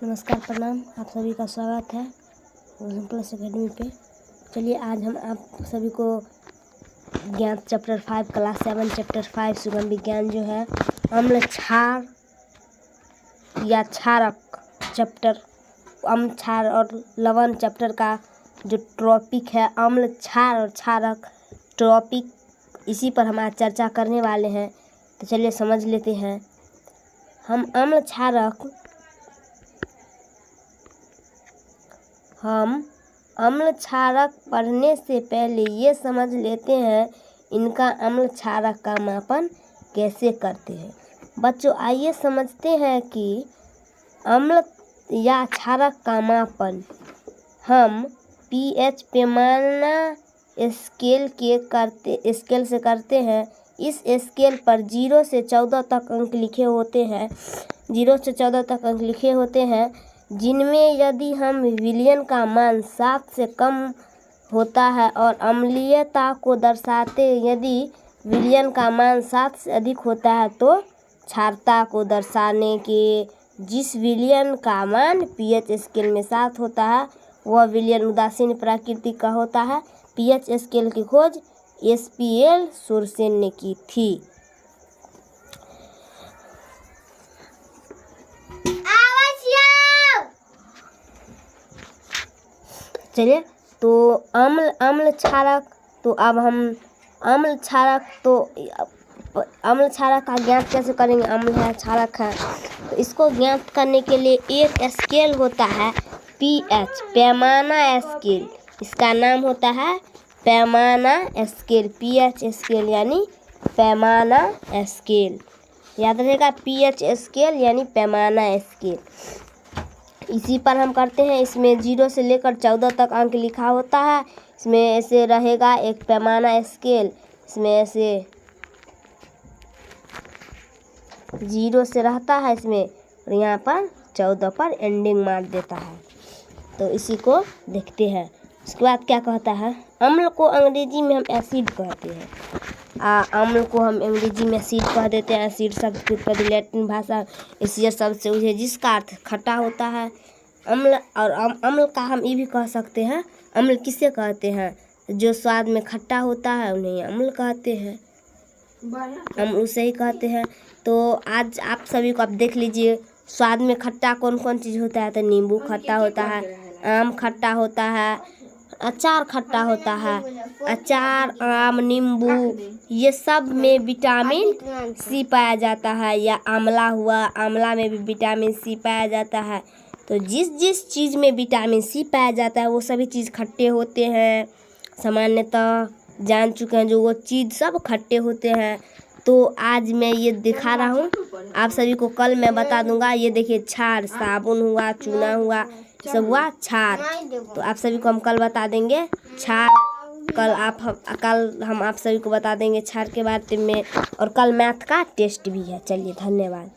नमस्कार, प्रणाम। आप सभी का स्वागत है प्लस एकेडमी पे। चलिए आज हम आप सभी को ज्ञान चैप्टर 5 क्लास 7 चैप्टर 5 सुगम विज्ञान जो है अम्ल क्षार या क्षारक चैप्टर अम्ल क्षार और लवण चैप्टर का जो टॉपिक है अम्ल क्षार और क्षारक टॉपिक, इसी पर हम आज चर्चा करने वाले हैं। तो चलिए समझ लेते हैं। हम अम्ल क्षारक पढ़ने से पहले ये समझ लेते हैं इनका अम्ल क्षारक का मापन कैसे करते हैं। बच्चों आइए समझते हैं कि अम्ल या क्षारक का मापन हम pH पैमाना स्केल से करते हैं। इस स्केल पर 0 से 14 तक अंक लिखे होते हैं। 0 से 14 तक अंक लिखे होते हैं, जिनमें यदि हम विलयन का मान 7 से कम होता है और अम्लीयता को दर्शाते यदि विलयन का मान 7 से अधिक होता है तो क्षारता को दर्शाने के जिस विलयन का मान pH स्केल में 7 होता है वह विलयन उदासीन प्रकृति का होता है। pH स्केल की खोज SPL सुरसेन ने की थी। चलिए तो अम्ल क्षारक, तो अब हम अम्ल क्षारक का ज्ञात कैसे करेंगे। अम्ल है क्षारक है तो इसको ज्ञात करने के लिए एक स्केल होता है pH पैमाना स्केल। इसका नाम होता है पैमाना स्केल, pH स्केल यानी पैमाना स्केल। याद रहेगा, pH स्केल यानी पैमाना स्केल। इसी पर हम करते हैं। इसमें 0 से लेकर 14 तक अंक लिखा होता है। इसमें ऐसे रहेगा एक पैमाना स्केल, इसमें ऐसे 0 से रहता है इसमें, और यहाँ पर 14 पर एंडिंग मार देता है। तो इसी को देखते हैं। उसके बाद क्या कहता है, अम्ल को अंग्रेजी में हम एसिड कहते हैं। अम्ल को हम अंग्रेजी में एसिड कह देते हैं। एसिड शब्द की उत्पत्ति लैटिन भाषा एसिड शब्द से हुई है, जिसका अर्थ खट्टा होता है। अम्ल का हम ये भी कह सकते हैं, अम्ल किसे कहते हैं, जो स्वाद में खट्टा होता है उन्हें अम्ल कहते हैं, हम उसे ही कहते हैं। तो आज आप सभी को आप देख लीजिए, स्वाद में खट्टा कौन कौन चीज़ होता है। तो नींबू खट्टा होता है, आम खट्टा होता है, अचार खट्टा होता है। अचार, आम, नींबू ये सब में विटामिन सी पाया जाता है। या आंवला हुआ, आंवला में भी विटामिन सी पाया जाता है। तो जिस जिस चीज़ में विटामिन सी पाया जाता है वो सभी चीज़ खट्टे होते हैं। सामान्यतः जान चुके हैं जो वो चीज़ सब खट्टे होते हैं। तो आज मैं ये दिखा रहा हूँ, आप सभी को कल मैं बता दूंगा। ये देखिए क्षार, साबुन हुआ, चूना हुआ, सब हुआ क्षार। तो आप सभी को हम कल बता देंगे क्षार। कल हम आप सभी को बता देंगे क्षार के बारे में। और कल मैथ का टेस्ट भी है। चलिए धन्यवाद।